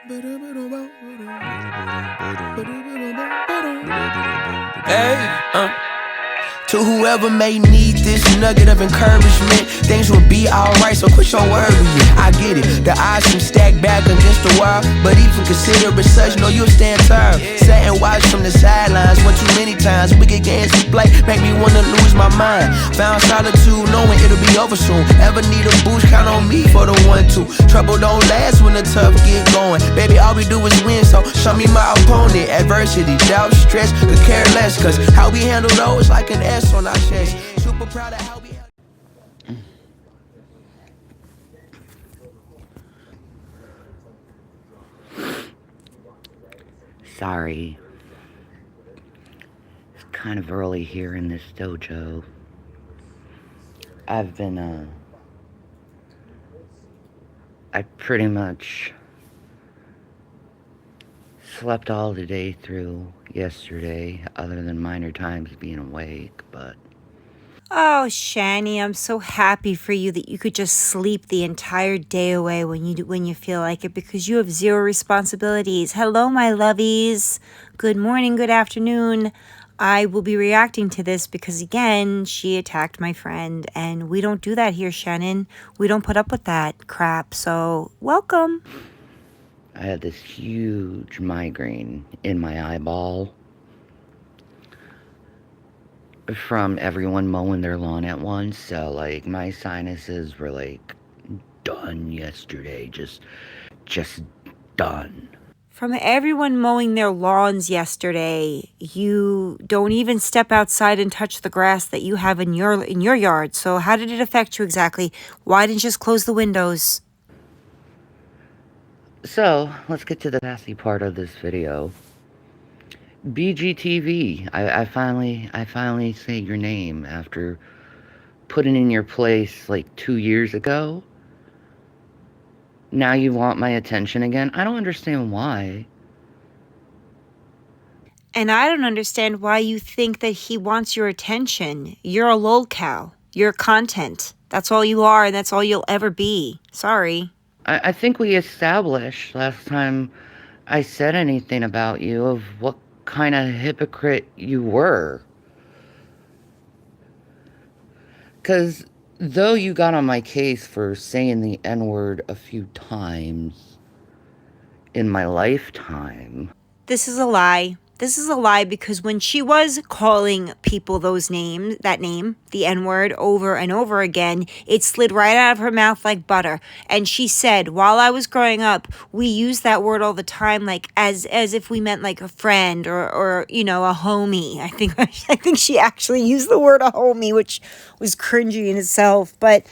Hey, to whoever may need this nugget of encouragement, things will be alright, so quit your worry. I get it, the odds seem stacked back against the wall, but even consider it such, know you'll stand tall. Sat and watch from the sidelines one too many times. Wicked games we play make me wanna lose my mind. Found solitude knowing it'll be over soon. Ever need a boost, count on me for the 1-2. Trouble don't last when the tough get going. Baby, all we do is win, so show me my opponent. Adversity, doubt, stress, could care less, cause how we handle those like an S on our chest. Super proud of how we Sorry. It's kind of early here in this dojo. I've been, I pretty much slept all the day through yesterday, other than minor times being awake, but... Oh, Shanny, I'm so happy for you that you could just sleep the entire day away when you feel like it, because you have zero responsibilities. Hello, my loveys. Good morning, good afternoon. I will be reacting to this because, again, she attacked my friend, and we don't do that here, Shannon. We don't put up with that crap, so welcome. I had this huge migraine in my eyeball from everyone mowing their lawn at once, so like my sinuses were like done yesterday, just done. From everyone mowing their lawns yesterday, you don't even step outside and touch the grass that you have in your yard. So how did it affect you exactly? Why didn't you just close the windows? So let's get to the sassy part of this video. BGTV, I finally say your name after putting in your place like 2 years ago. Now you want my attention again? I don't understand why. And I don't understand why you think that he wants your attention. You're a lolcow. You're content. That's all you are, and that's all you'll ever be. Sorry. I think we established last time I said anything about you of what kind of hypocrite you were. 'Cause though you got on my case for saying the N-word a few times in my lifetime... This is a lie. This is a lie, because when she was calling people that name, the N-word, over and over again, it slid right out of her mouth like butter. And she said, while I was growing up, we used that word all the time, like as if we meant like a friend or you know, a homie. I think she actually used the word a homie, which was cringy in itself. But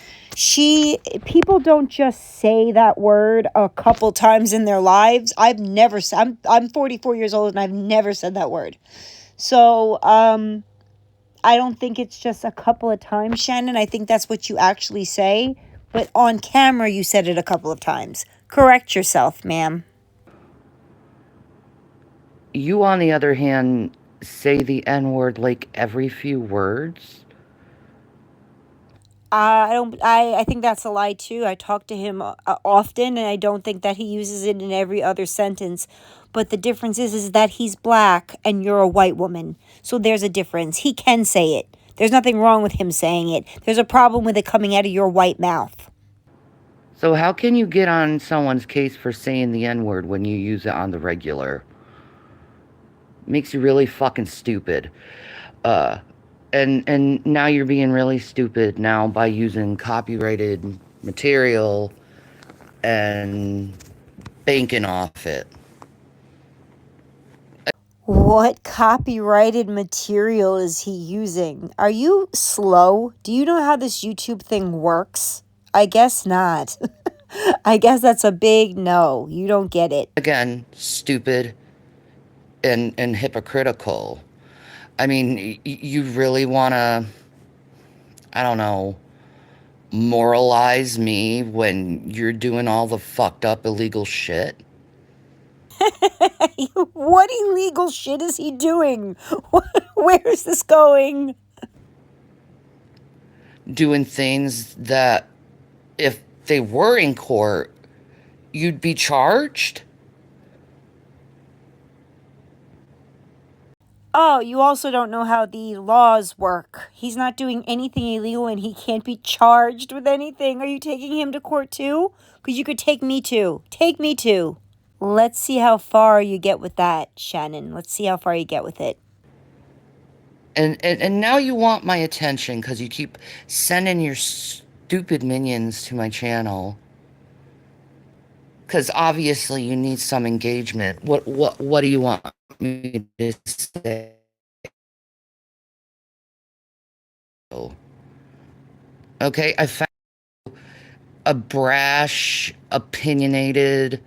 people don't just say that word a couple times in their lives. I'm 44 years old and I've never said that word. So, I don't think it's just a couple of times, Shannon. I think that's what you actually say. But on camera, you said it a couple of times. Correct yourself, ma'am. You, on the other hand, say the N-word like every few words. I think that's a lie too. I talk to him often, and I don't think that he uses it in every other sentence. But the difference is that he's black and you're a white woman. So there's a difference. He can say it. There's nothing wrong with him saying it. There's a problem with it coming out of your white mouth. So how can you get on someone's case for saying the N-word when you use it on the regular? Makes you really fucking stupid. And now you're being really stupid now by using copyrighted material and banking off it. What copyrighted material is he using? Are you slow? Do you know how this YouTube thing works? I guess not. I guess that's a big no. You don't get it. Again, stupid and hypocritical. I mean, you really want to, I don't know, moralize me when you're doing all the fucked up illegal shit? What illegal shit is he doing? Where is this going? Doing things that, if they were in court, you'd be charged? Oh, you also don't know how the laws work. He's not doing anything illegal and he can't be charged with anything. Are you taking him to court too? Because you could take me too. Take me too. Let's see how far you get with that, Shannon. Let's see how far you get with it. And now you want my attention because you keep sending your stupid minions to my channel. Because obviously you need some engagement. What do you want me to say? Okay, I found a brash, opinionated,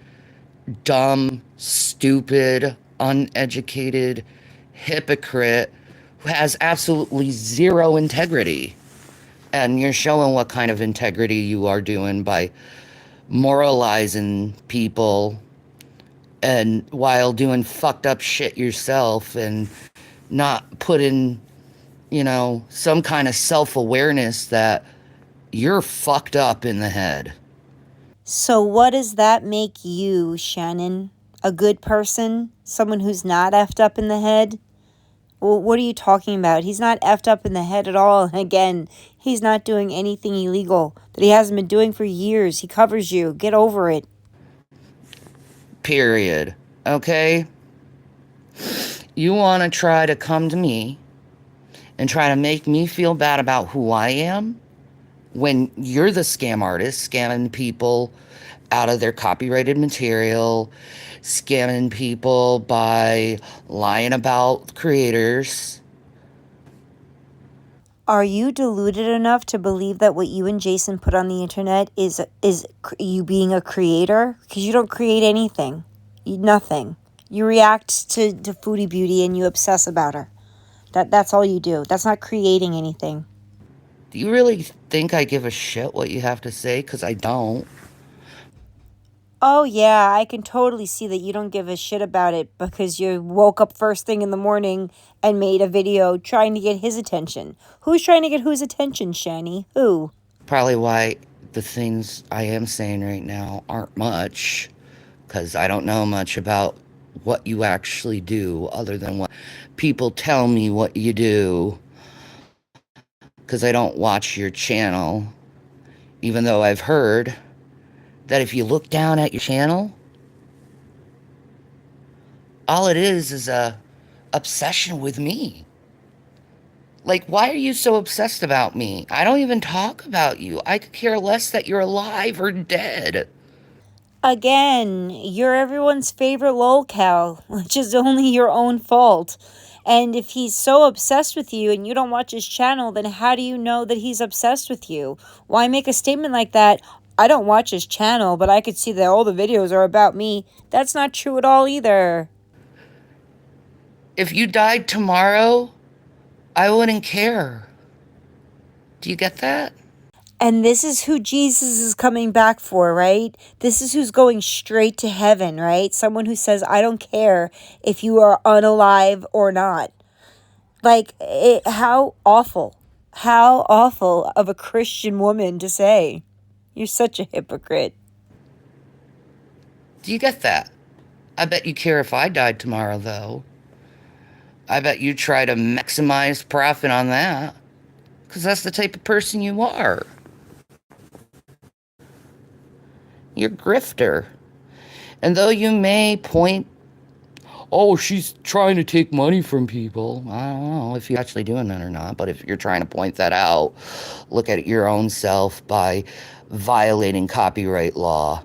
dumb, stupid, uneducated hypocrite who has absolutely zero integrity. And you're showing what kind of integrity you are doing by moralizing people and while doing fucked up shit yourself and not putting, some kind of self-awareness that you're fucked up in the head. So, what does that make you, Shannon? A good person? Someone who's not effed up in the head? Well, what are you talking about? He's not effed up in the head at all. And again, he's not doing anything illegal that he hasn't been doing for years. He covers you. Get over it. Period. Okay? You want to try to come to me and try to make me feel bad about who I am when you're the scam artist, scamming people out of their copyrighted material, scamming people by lying about creators. Are you deluded enough to believe that what you and Jason put on the internet is you being a creator? Because you don't create anything. Nothing. You react to Foodie Beauty and you obsess about her. That's all you do. That's not creating anything. Do you really think I give a shit what you have to say? Because I don't. Oh, yeah, I can totally see that you don't give a shit about it because you woke up first thing in the morning and made a video trying to get his attention. Who's trying to get whose attention, Shanny? Who? Probably why the things I am saying right now aren't much. Because I don't know much about what you actually do other than what people tell me what you do. Because I don't watch your channel. Even though I've heard that if you look down at your channel, all it is a obsession with me. Like, why are you so obsessed about me? I don't even talk about you. I could care less that you're alive or dead. Again, you're everyone's favorite lolcow, which is only your own fault. And if he's so obsessed with you and you don't watch his channel, then how do you know that he's obsessed with you? Why make a statement like that? I don't watch his channel, but I could see that all the videos are about me. That's not true at all either. If you died tomorrow, I wouldn't care. Do you get that? And this is who Jesus is coming back for, right? This is who's going straight to heaven, right? Someone who says, I don't care if you are unalive or not. Like, how awful. How awful of a Christian woman to say. You're such a hypocrite. Do you get that? I bet you care if I died tomorrow, though. I bet you try to maximize profit on that. Because that's the type of person you are. You're a grifter. And though you may point, oh, she's trying to take money from people. I don't know if you're actually doing that or not. But if you're trying to point that out, look at your own self by violating copyright law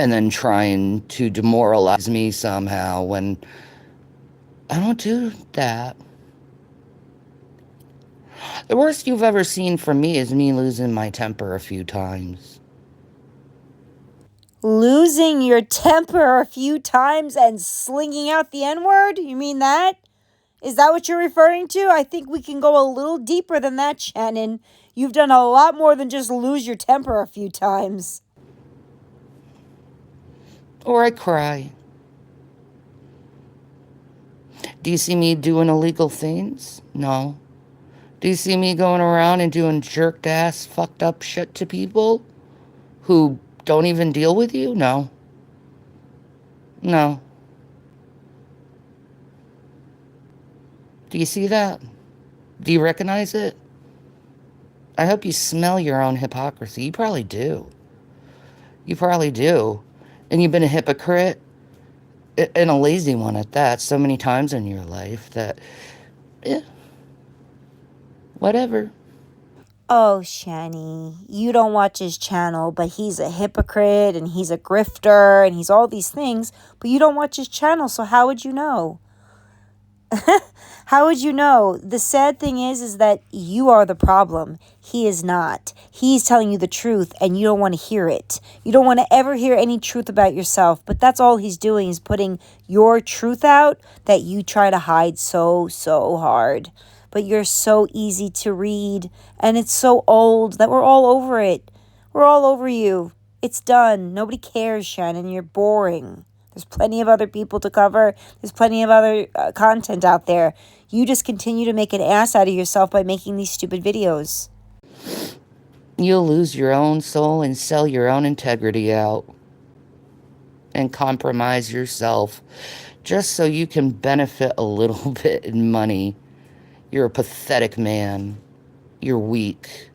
and then trying to demoralize me somehow when I don't do that. The worst you've ever seen from me is me losing my temper a few times. Losing your temper a few times and slinging out the N-word? You mean that? Is that what you're referring to? I think we can go a little deeper than that, Shannon. You've done a lot more than just lose your temper a few times. Or I cry. Do you see me doing illegal things? No. Do you see me going around and doing jerked ass, fucked up shit to people who don't even deal with you? No. No. Do you see that? Do you recognize it? I hope you smell your own hypocrisy. You probably do. You probably do. And you've been a hypocrite, and a lazy one at that, so many times in your life that, yeah, whatever. Oh, Shanny, you don't watch his channel, but he's a hypocrite and he's a grifter and he's all these things, but you don't watch his channel, so how would you know? How would you know? The sad thing is that you are the problem. He is not. He's telling you the truth and you don't want to hear it. You don't want to ever hear any truth about yourself, but that's all he's doing is putting your truth out that you try to hide so hard. But you're so easy to read and it's so old that we're all over it. We're all over you. It's done. Nobody cares, Shannon. You're boring. There's plenty of other people to cover. There's plenty of other content out there. You just continue to make an ass out of yourself by making these stupid videos. You'll lose your own soul and sell your own integrity out and compromise yourself just so you can benefit a little bit in money. You're a pathetic man. You're weak.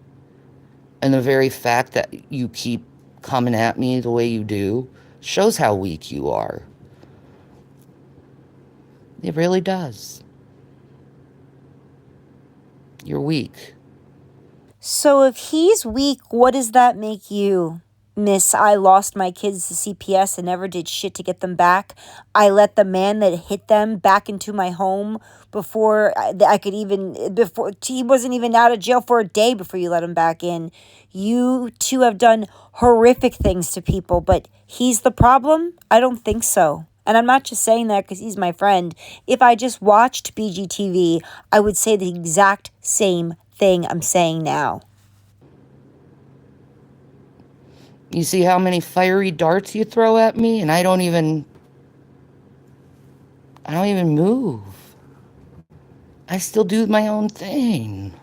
And the very fact that you keep coming at me the way you do shows how weak you are. It really does. You're weak. So if he's weak, what does that make you? Miss, I lost my kids to CPS and never did shit to get them back. I let the man that hit them back into my home before he wasn't even out of jail for a day before you let him back in. You two have done horrific things to people, but he's the problem? I don't think so. And I'm not just saying that because he's my friend. If I just watched BGTV, I would say the exact same thing I'm saying now. You see how many fiery darts you throw at me, and I don't even move. I still do my own thing.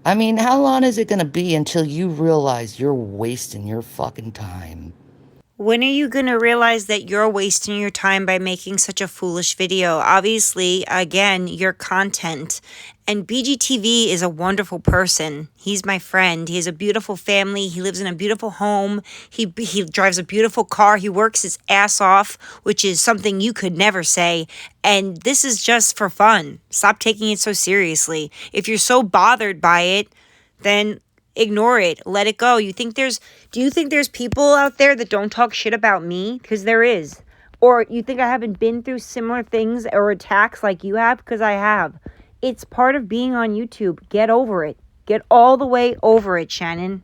I mean, how long is it gonna be until you realize you're wasting your fucking time? When are you going to realize that you're wasting your time by making such a foolish video? Obviously, again, your content. And BGTV is a wonderful person. He's my friend. He has a beautiful family. He lives in a beautiful home. He drives a beautiful car. He works his ass off, which is something you could never say. And this is just for fun. Stop taking it so seriously. If you're so bothered by it, then ignore it. Let it go. Do you think there's people out there that don't talk shit about me? Because there is. Or you think I haven't been through similar things or attacks like you have? Because I have. It's part of being on YouTube. Get over it. Get all the way over it, Shannon.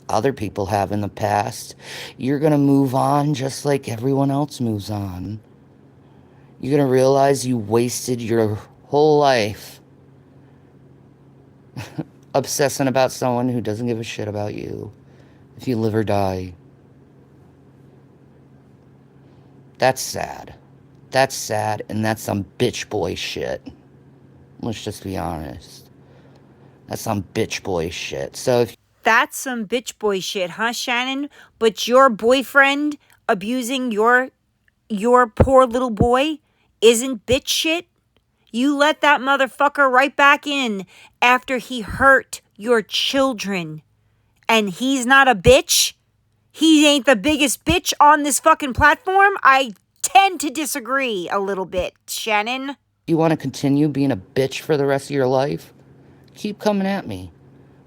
Other people have in the past. You're gonna move on just like everyone else moves on. You're gonna realize you wasted your whole life obsessing about someone who doesn't give a shit about you if you live or die. That's sad. That's sad, and that's some bitch boy shit. Let's just be honest. That's some bitch boy shit. So if That's some bitch boy shit, huh, Shannon? But your boyfriend abusing your poor little boy isn't bitch shit? You let that motherfucker right back in after he hurt your children. And he's not a bitch? He ain't the biggest bitch on this fucking platform? I tend to disagree a little bit, Shannon. you want to continue being a bitch for the rest of your life, keep coming at me.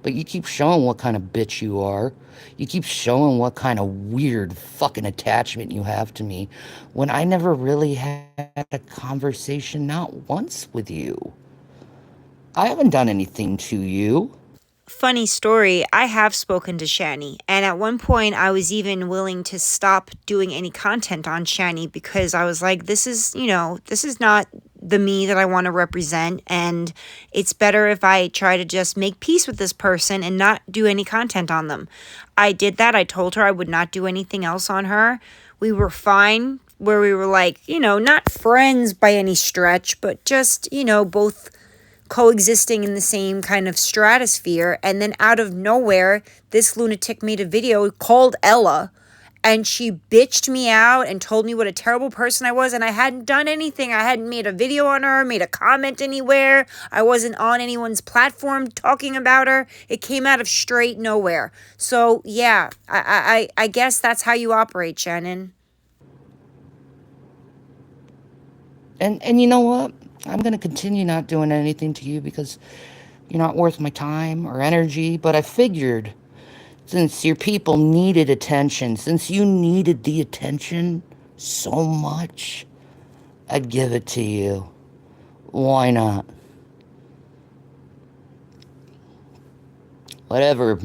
But you keep showing what kind of bitch you are. You keep showing what kind of weird fucking attachment you have to me when I never really had a conversation, not once, with you. I haven't done anything to you. Funny story, I have spoken to Shanny, and at one point I was even willing to stop doing any content on Shanny because I was like, this is not the me that I want to represent, and it's better if I try to just make peace with this person and not do any content on them. I did that. I told her I would not do anything else on her. We were fine, where we were like, not friends by any stretch, but just, both coexisting in the same kind of stratosphere. And then out of nowhere, this lunatic made a video called Ella and she bitched me out and told me what a terrible person I was, and I hadn't done anything. I hadn't made a video on her, made a comment anywhere. I wasn't on anyone's platform talking about her. It came out of straight nowhere. So yeah, I guess that's how you operate, Shannon. And you know what? I'm gonna continue not doing anything to you because you're not worth my time or energy, but I figured since your people needed attention, since you needed the attention so much, I'd give it to you. Why not? Whatever,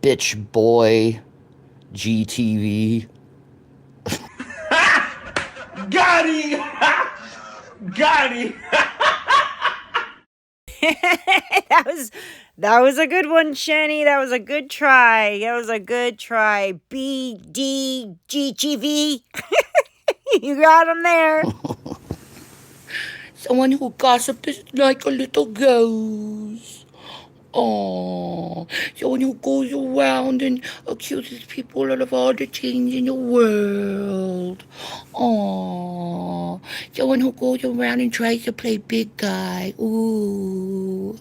bitch boy, GTV. Got him! Got him! That was a good one, Shanny. That was a good try. That was a good try. BDGGV. You got him there. Someone who gossips like a little ghost. Oh, someone who goes around and accuses people of all the things in the world. Oh, someone who goes around and tries to play big guy. Ooh.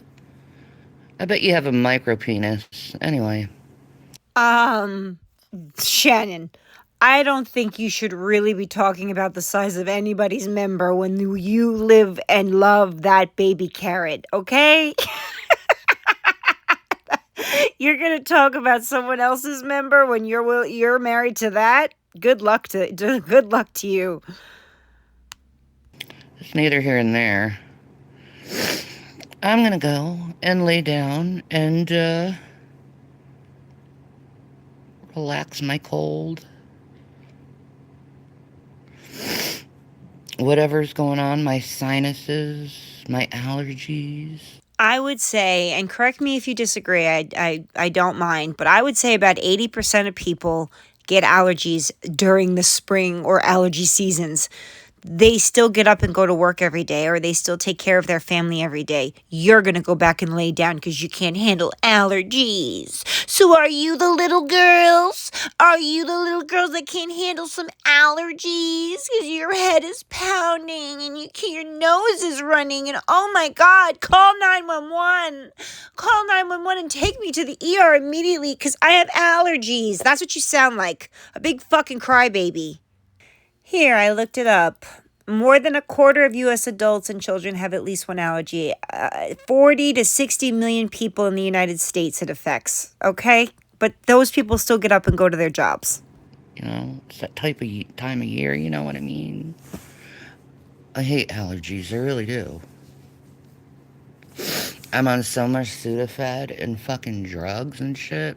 I bet you have a micro penis. Anyway. Shannon, I don't think you should really be talking about the size of anybody's member when you live and love that baby carrot, okay? You're gonna talk about someone else's member when you're married to that? Good luck to you. It's neither here and there. I'm gonna go and lay down and relax my cold. Whatever's going on, my sinuses, my allergies. I would say, and correct me if you disagree, I don't mind, but I would say about 80% of people get allergies during the spring or allergy seasons. They still get up and go to work every day, or they still take care of their family every day. You're going to go back and lay down because you can't handle allergies. So are you the little girls? Are you the little girls that can't handle some allergies because your head is pounding and your nose is running and oh my God, call 911. Call 911 and take me to the ER immediately because I have allergies. That's what you sound like. A big fucking crybaby. Here, I looked it up. More than a quarter of U.S. adults and children have at least one allergy. 40 to 60 million people in the United States it affects, okay? But those people still get up and go to their jobs. You know, it's that type of time of year, you know what I mean? I hate allergies, I really do. I'm on so much Sudafed and fucking drugs and shit.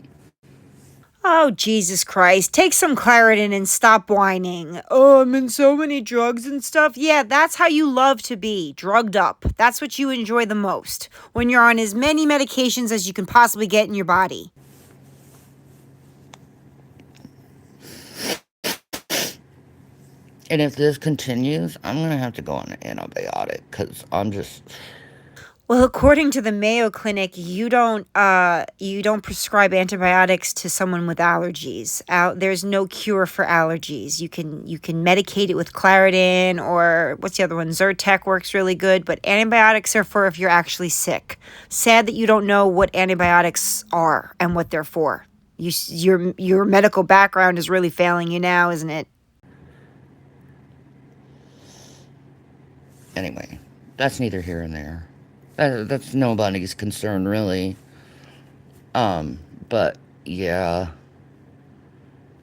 Oh, Jesus Christ. Take some Claritin and stop whining. Oh, I'm in so many drugs and stuff. Yeah, that's how you love to be, drugged up. That's what you enjoy the most, when you're on as many medications as you can possibly get in your body. And if this continues, I'm gonna have to go on an antibiotic, because I'm just... Well, according to the Mayo Clinic, you don't prescribe antibiotics to someone with allergies. There's no cure for allergies. You can medicate it with Claritin or what's the other one? Zyrtec works really good, but antibiotics are for if you're actually sick. Sad that you don't know what antibiotics are and what they're for. Your medical background is really failing you now, isn't it? Anyway, that's neither here nor there. That's nobody's concern, really. But, yeah.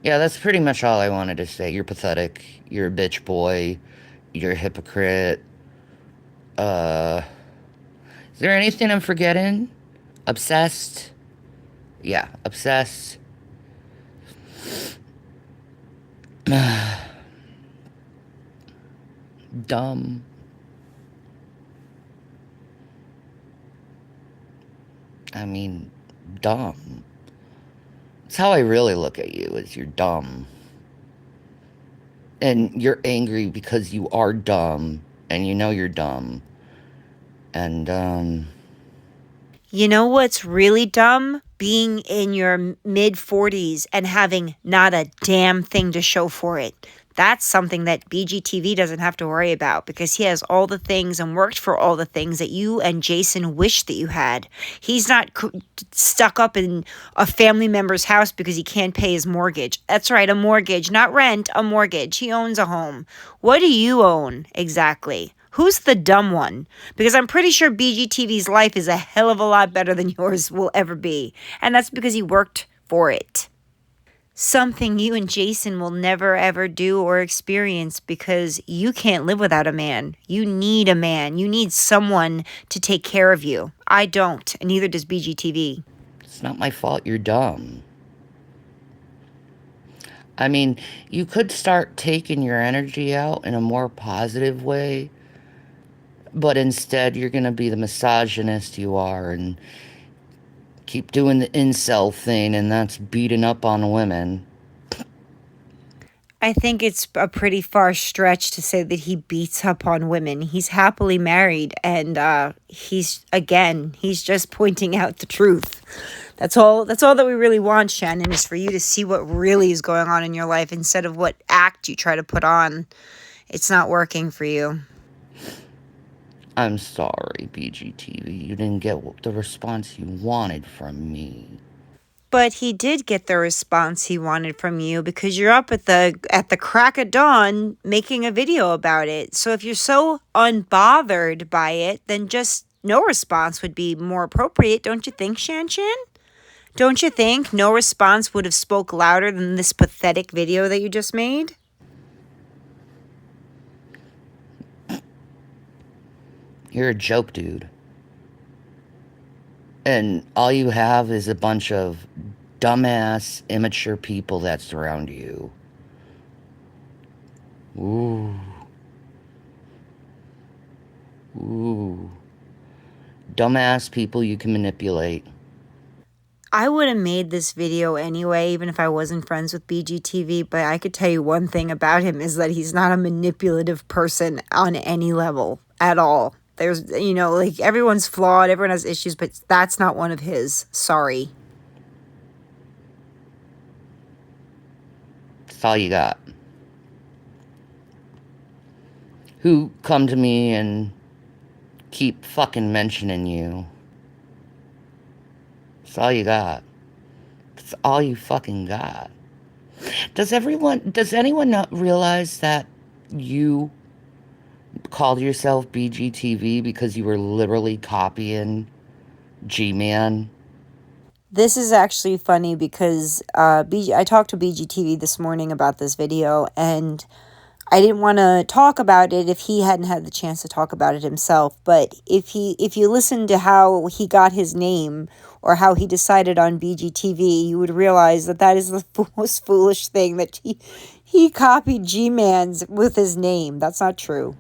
Yeah, that's pretty much all I wanted to say. You're pathetic. You're a bitch boy. You're a hypocrite. Is there anything I'm forgetting? Obsessed? Yeah, obsessed. Dumb. I mean, dumb. That's how I really look at you, is you're dumb. And you're angry because you are dumb, and you know you're dumb. And, You know what's really dumb? Being in your mid 40s and having not a damn thing to show for it. That's something that BGTV doesn't have to worry about because he has all the things and worked for all the things that you and Jason wish that you had. He's not stuck up in a family member's house because he can't pay his mortgage. That's right, a mortgage, not rent, a mortgage. He owns a home. What do you own exactly? Who's the dumb one? Because I'm pretty sure BGTV's life is a hell of a lot better than yours will ever be. And that's because he worked for it. Something you and Jason will never ever do or experience because you can't live without a man. You need a man. You need someone to take care of you. I don't, and neither does BGTV. It's not my fault you're dumb. I mean, you could start taking your energy out in a more positive way, but instead you're going to be the misogynist you are and keep doing the incel thing, and that's beating up on women. I think it's a pretty far stretch to say that he beats up on women. He's happily married, and he's just pointing out the truth. That's all that we really want, Shannon, is for you to see what really is going on in your life instead of what act you try to put on. It's not working for you. I'm sorry, BGTV. You didn't get the response you wanted from me. But he did get the response he wanted from you because you're up at the crack of dawn making a video about it. So if you're so unbothered by it, then just no response would be more appropriate, don't you think, Shan? Don't you think no response would have spoke louder than this pathetic video that you just made? You're a joke, dude. And all you have is a bunch of dumbass, immature people that surround you. Ooh. Ooh. Dumbass people you can manipulate. I would have made this video anyway, even if I wasn't friends with BGTV, but I could tell you one thing about him is that he's not a manipulative person on any level at all. There's, like everyone's flawed, everyone has issues, but that's not one of his. Sorry. That's all you got. Who come to me and keep fucking mentioning you. That's all you got. That's all you fucking got. Does anyone not realize that you called yourself BGTV because you were literally copying G-Man? This is actually funny because I talked to BGTV this morning about this video, and I didn't want to talk about it if he hadn't had the chance to talk about it himself. But if you listen to how he got his name or how he decided on BGTV, you would realize that is the most foolish thing, that he copied G-Man's with his name. That's not true.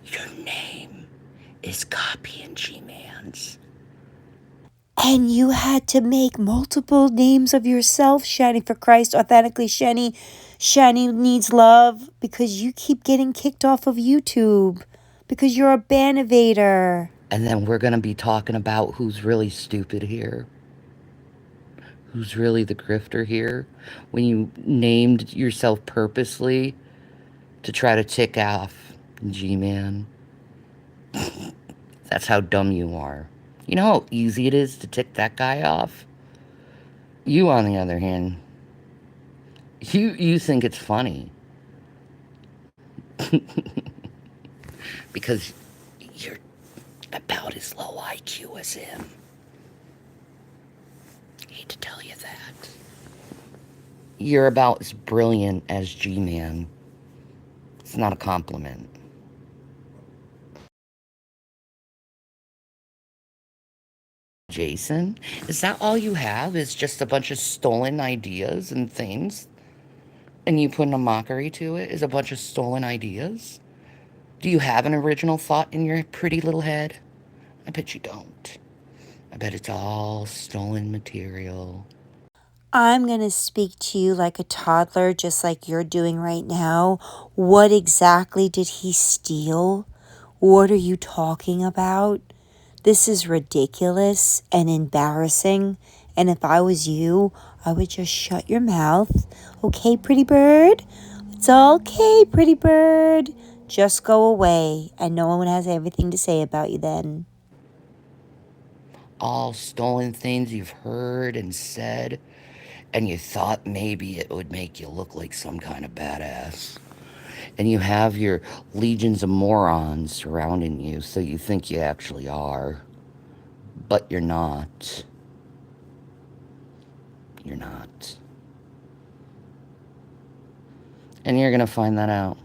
Your name is copying G-Man's. And you had to make multiple names of yourself, Shanny, for Christ, authentically, Shanny. Shanny needs love because you keep getting kicked off of YouTube because you're a ban evader. And then we're going to be talking about who's really stupid here. Who's really the grifter here? When you named yourself purposely to try to tick off G-Man. That's how dumb you are. You know how easy it is to tick that guy off? You, on the other hand, you think it's funny. Because you're about as low IQ as him. I hate to tell you that. You're about as brilliant as G-Man. It's not a compliment. Jason, is that all you have? Is just a bunch of stolen ideas and things? And you put a mockery to it? Is a bunch of stolen ideas? Do you have an original thought in your pretty little head? I bet you don't. I bet it's all stolen material. I'm going to speak to you like a toddler, just like you're doing right now. What exactly did he steal? What are you talking about? This is ridiculous and embarrassing. And if I was you, I would just shut your mouth. Okay, pretty bird? It's okay, pretty bird. Just go away, and no one has everything to say about you then. All stolen things you've heard and said, and you thought maybe it would make you look like some kind of badass. And you have your legions of morons surrounding you, so you think you actually are. But you're not. You're not. And you're gonna find that out.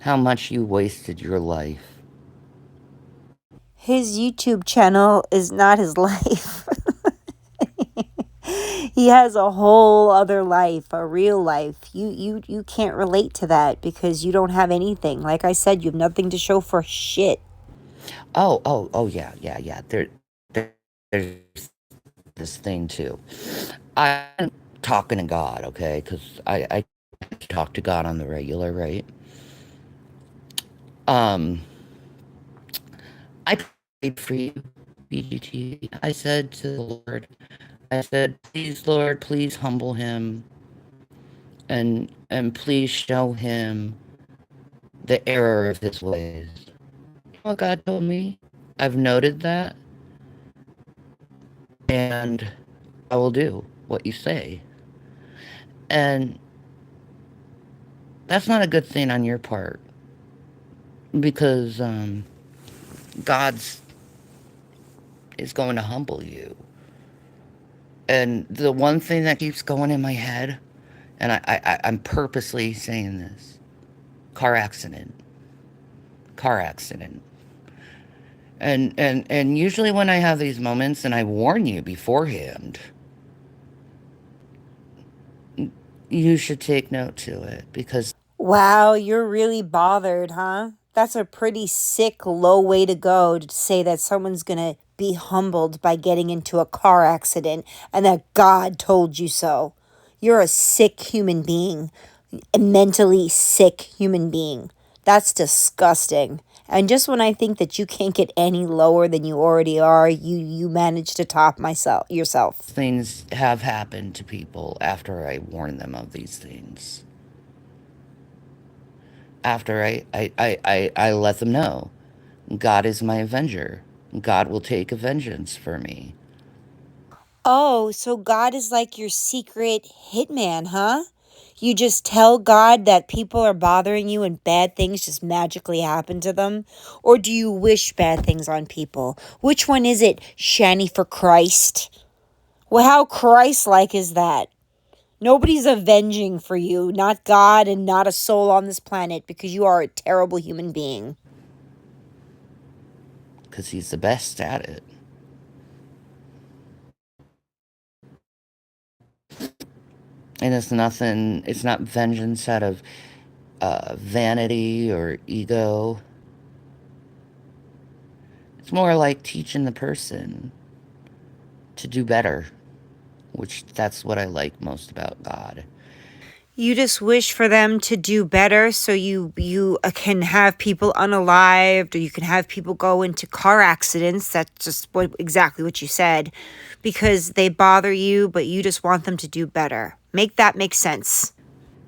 How much you wasted your life. His YouTube channel is not his life. He has a whole other life, a real life. You can't relate to that because you don't have anything. Like I said, you have nothing to show for shit. Oh, yeah. There's this thing too. I'm talking to God, okay? Because I talk to God on the regular, right? Um, I prayed for you, BGT. I said to the Lord, I said, please, Lord, please humble him, and please show him the error of his ways. What God told me, I've noted that, and I will do what you say. And that's not a good thing on your part because God's is going to humble you. And the one thing that keeps going in my head, and I'm purposely saying this, car accident, car accident. And usually when I have these moments and I warn you beforehand, you should take note to it because Wow, you're really bothered, huh? That's a pretty sick, low way to go to say that someone's gonna be humbled by getting into a car accident and that God told you so. You're a sick human being, a mentally sick human being. That's disgusting. And just when I think that you can't get any lower than you already are, you manage to top myself yourself. things have happened to people after I warn them of these things. After I let them know God is my avenger. God will take a vengeance for me. Oh, so God is like your secret hitman, huh? You just tell God that people are bothering you and bad things just magically happen to them? Or do you wish bad things on people? Which one is it, Shanny for Christ? Well, how Christ like is that? Nobody's avenging for you, not God and not a soul on this planet, because you are a terrible human being. Because he's the best at it. And it's not vengeance out of vanity or ego. It's more like teaching the person to do better, which that's what I like most about God. You just wish for them to do better so you can have people unalived or you can have people go into car accidents. That's just exactly what you said. Because they bother you, but you just want them to do better. Make that make sense.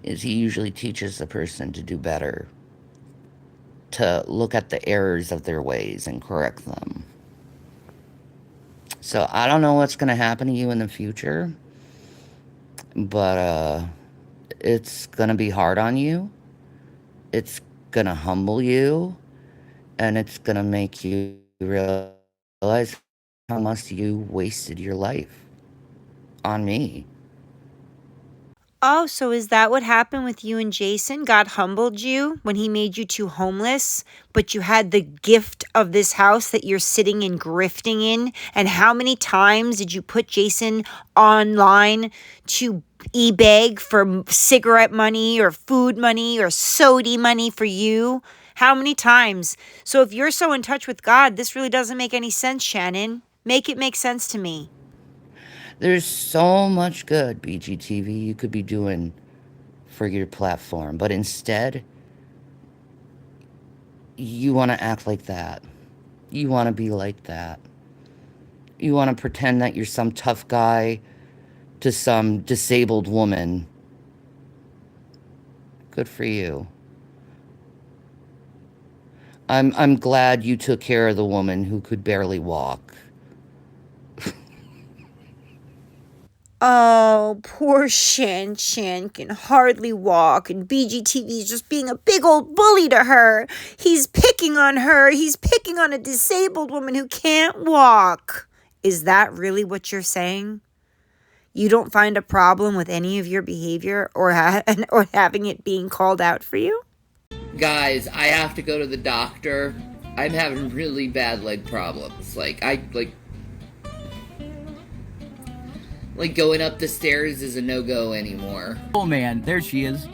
Is he usually teaches the person to do better, to look at the errors of their ways and correct them. So I don't know what's going to happen to you in the future, but it's going to be hard on you. It's going to humble you, and it's going to make you realize how much you wasted your life on me. Oh, so is that what happened with you and Jason? God humbled you when he made you two homeless, but you had the gift of this house that you're sitting and grifting in? And how many times did you put Jason online to e-beg for cigarette money or food money or soda money for you? How many times? So if you're so in touch with God, this really doesn't make any sense, Shannon. Make it make sense to me. There's so much good BGTV you could be doing for your platform, but instead you want to act like that. You want to be like that. You want to pretend that you're some tough guy to some disabled woman. Good for you. I'm glad you took care of the woman who could barely walk. Oh, poor Shan can hardly walk, and BGTV is just being a big old bully to her. He's picking on her. He's picking on a disabled woman who can't walk. Is that really what you're saying? You don't find a problem with any of your behavior or or having it being called out for you? Guys, I have to go to the doctor. I'm having really bad leg problems. Like going up the stairs is a no-go anymore. Oh man, there she is.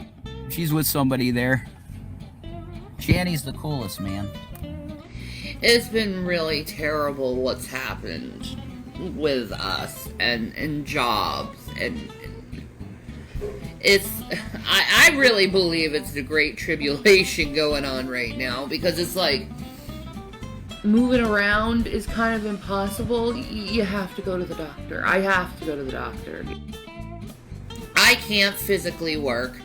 She's with somebody there. Shanny's the coolest, man. It's been really terrible what's happened with us and jobs and it's I really believe it's the great tribulation going on right now, because it's like moving around is kind of impossible. You have to go to the doctor. I have to go to the doctor. I can't physically work.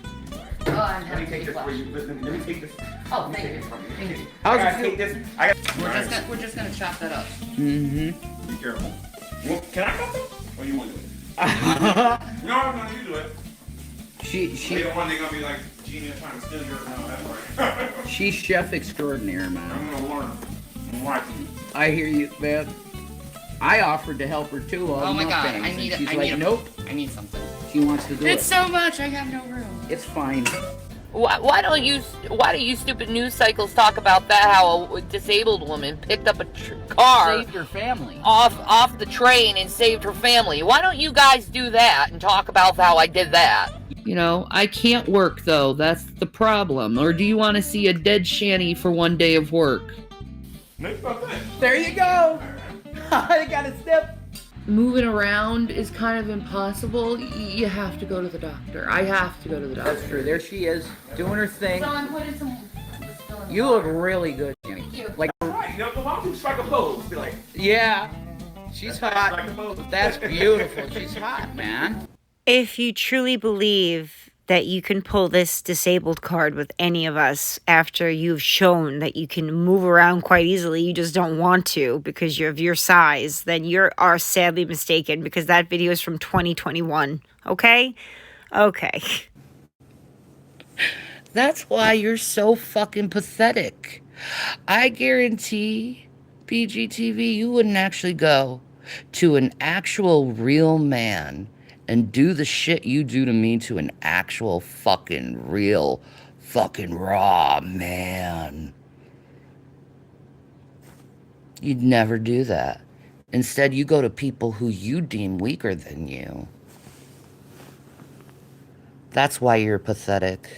Oh, I'm Let me take this for you. Let me take this. Oh, thank you. Thank you. I gotta take this. We're just gonna chop that up. Mm-hmm. Be careful. Well, can I cut them? Or you want to do it? No, you do it. She Later on, they're gonna be like, Genius trying to steal your. No, that's right. she's chef extraordinaire, I'm man. gonna learn. I'm watching. I hear you, man. I offered to help her too. Oh my god, things, I need and it. she's I like, need nope. I need something. She wants to do It's it. so much. I have no room. It's fine. Why don't you stupid news cycles talk about that? How a disabled woman picked up a car Saved her family. off the train and saved her family. Why don't you guys do that and talk about how I did that? You know, I can't work though. That's the problem. Or do you want to see a dead Shanny for one day of work? Next about that. There you go. I got a step. Moving around is kind of impossible. You have to go to the doctor. I have to go to the doctor. That's true. There she is, doing her thing. I'm putting some. You look really good, Shanny. Like, Right, you know, why don't you strike a pose? Be like, yeah, she's strike hot. a pose. That's beautiful. She's hot, man. If you truly believe that you can pull this disabled card with any of us after you've shown that you can move around quite easily, you just don't want to because you're of your size, then you are sadly mistaken, because that video is from 2021. Okay? Okay. That's why you're so fucking pathetic. I guarantee, BGTV, you wouldn't actually go to an actual real man and do the shit you do to me to an actual fucking real fucking raw man. You'd never do that. Instead, you go to people who you deem weaker than you. That's why you're pathetic.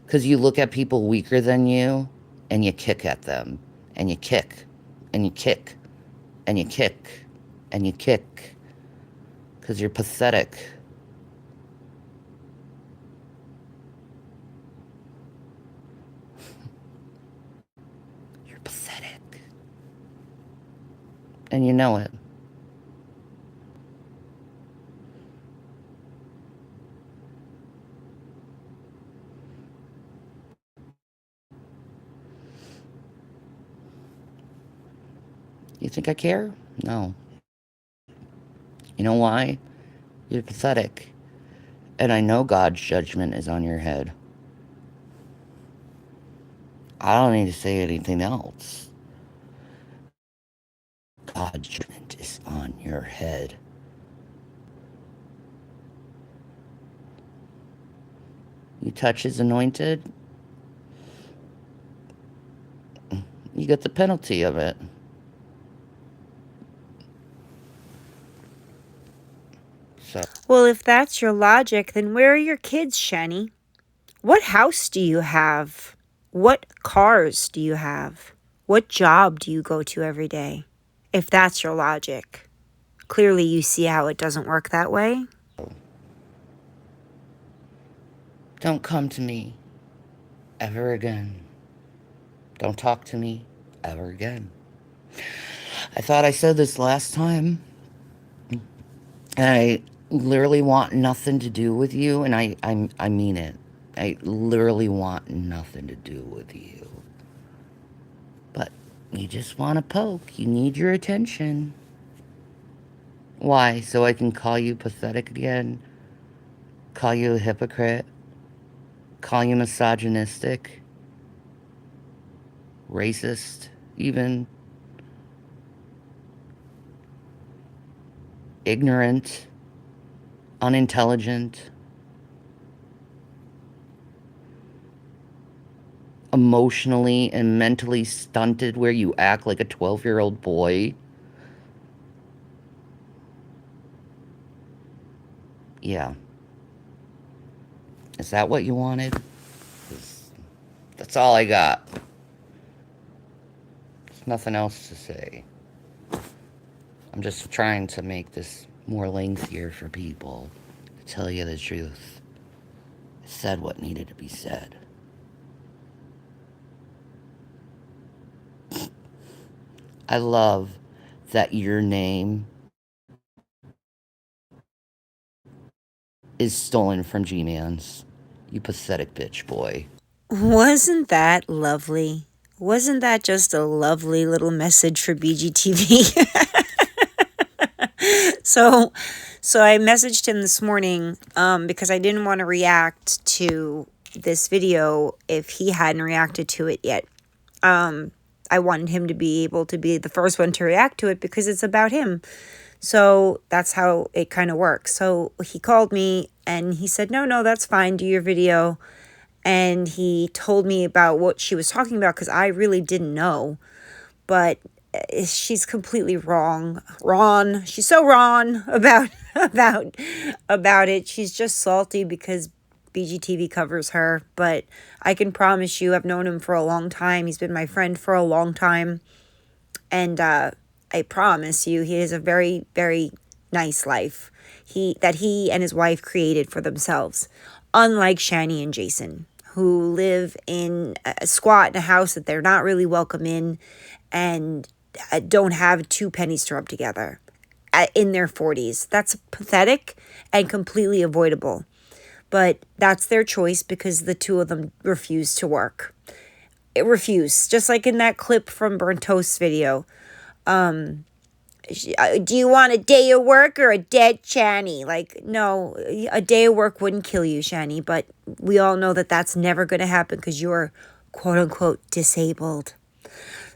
Because you look at people weaker than you and you kick at them. And you kick. And you kick. And you kick. And you kick. Because you're pathetic. You're pathetic. And you know it. You think I care? No. You know why? You're pathetic. And I know God's judgment is on your head. I don't need to say anything else. God's judgment is on your head. You touch his anointed, you get the penalty of it. So. Well, if that's your logic, then where are your kids, Shanny? What house do you have? What cars do you have? What job do you go to every day? If that's your logic. Clearly you see how it doesn't work that way. Don't come to me ever again. Don't talk to me ever again. I thought I said this last time. And I literally want nothing to do with you, and I mean it. I literally want nothing to do with you. But you just want to poke. You need your attention. Why? So I can call you pathetic again? Call you a hypocrite? Call you misogynistic? Racist, even? Ignorant? Unintelligent? Emotionally and mentally stunted where you act like a 12-year-old boy? Yeah. Is that what you wanted? 'Cause that's all I got. There's nothing else to say. I'm just trying to make this more lengthier for people. To tell you the truth. I said what needed to be said. I love that your name is stolen from G-Man's. You pathetic bitch boy. Wasn't that lovely? Wasn't that just a lovely little message for BGTV? So I messaged him this morning because I didn't want to react to this video if he hadn't reacted to it yet. I wanted him to be able to be the first one to react to it because it's about him. So that's how it kind of works. So he called me and he said, no, that's fine. Do your video. And he told me about what she was talking about because I really didn't know. But she's completely wrong. Ron. She's so wrong about it. She's just salty because BGTV covers her. But I can promise you, I've known him for a long time. He's been my friend for a long time. And I promise you, he has a very, very nice life that he and his wife created for themselves. Unlike Shanny and Jason, who live in a squat in a house that they're not really welcome in and don't have 2 pennies to rub together in their 40s. That's pathetic and completely avoidable. But that's their choice because the two of them refuse to work. It refused, just like in that clip from Burnt Toast's video. Do you want a day of work or a dead Shanny? Like, no, a day of work wouldn't kill you, Shanny, but we all know that that's never going to happen because you're quote-unquote disabled.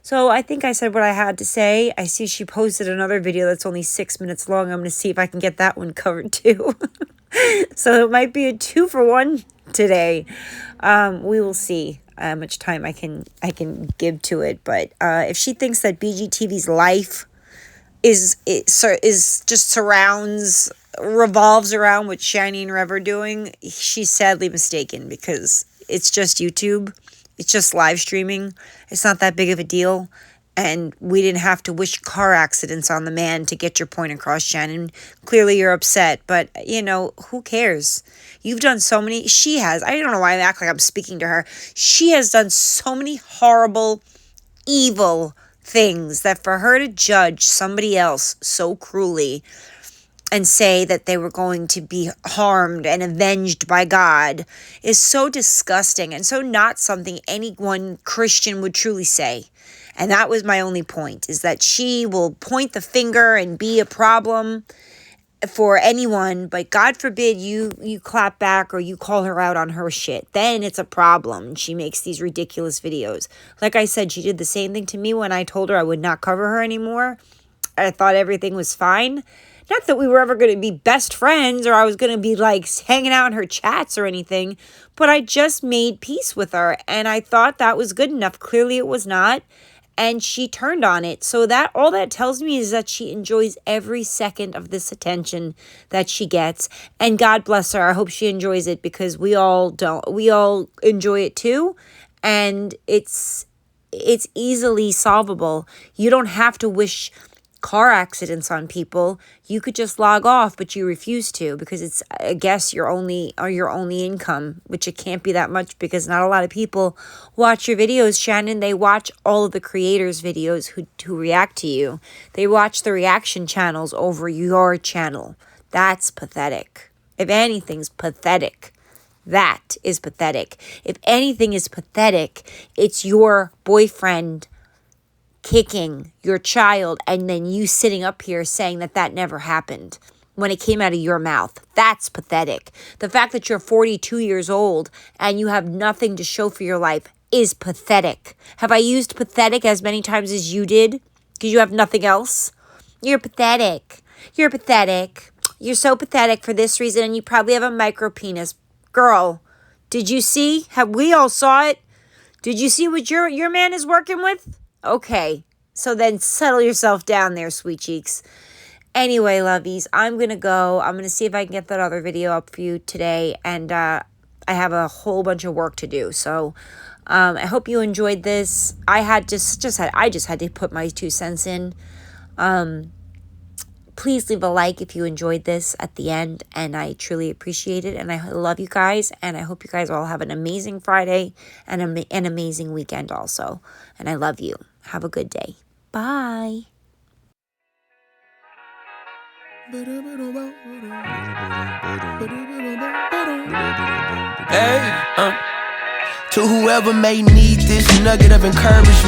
So I think I said what I had to say. I see she posted another video that's only 6 minutes long. I'm going to see if I can get that one covered too. So it might be a 2-for-1 today. We will see how much time I can give to it. But if she thinks that BGTV's life is just revolves around what Shanny and Rev are doing, she's sadly mistaken because it's just YouTube. It's just live streaming. It's not that big of a deal. And we didn't have to wish car accidents on the man to get your point across, Shannon. Clearly you're upset, but, who cares? You've done so many... She has. I don't know why I act like I'm speaking to her. She has done so many horrible, evil things that for her to judge somebody else so cruelly and say that they were going to be harmed and avenged by God is so disgusting and so not something anyone Christian would truly say. And that was my only point, is that she will point the finger and be a problem for anyone, but God forbid you clap back or you call her out on her shit. Then it's a problem. She makes these ridiculous videos. Like I said, she did the same thing to me when I told her I would not cover her anymore. I thought everything was fine. Not that we were ever going to be best friends or I was going to be like hanging out in her chats or anything, but I just made peace with her and I thought that was good enough. Clearly it was not. And she turned on it. So that all that tells me is that she enjoys every second of this attention that she gets. And God bless her. I hope she enjoys it because we all don't. We all enjoy it too. And it's easily solvable. You don't have to wish car accidents on people, you could just log off, but you refuse to because it's, I guess, your only income, which it can't be that much because not a lot of people watch your videos, Shannon. They watch all of the creators' videos who react to you. They watch the reaction channels over your channel. That's pathetic. If anything's pathetic, that is pathetic. If anything is pathetic, it's your boyfriend kicking your child and then you sitting up here saying that never happened when it came out of your mouth. That's pathetic. The fact that you're 42 years old and you have nothing to show for your life is pathetic. Have I used pathetic as many times as you did? Because you have nothing else? You're pathetic. You're pathetic. You're so pathetic for this reason, and you probably have a micro penis. Girl, did you see? We all saw it. Did you see what your man is working with? Okay, so then settle yourself down there, sweet cheeks. Anyway, lovies, I'm going to go. I'm going to see if I can get that other video up for you today. And I have a whole bunch of work to do. So I hope you enjoyed this. I just had to put my 2 cents in. Please leave a like if you enjoyed this at the end. And I truly appreciate it. And I love you guys. And I hope you guys all have an amazing Friday and an amazing weekend also. And I love you. Have a good day. Bye. Hey, to whoever may need this nugget of encouragement.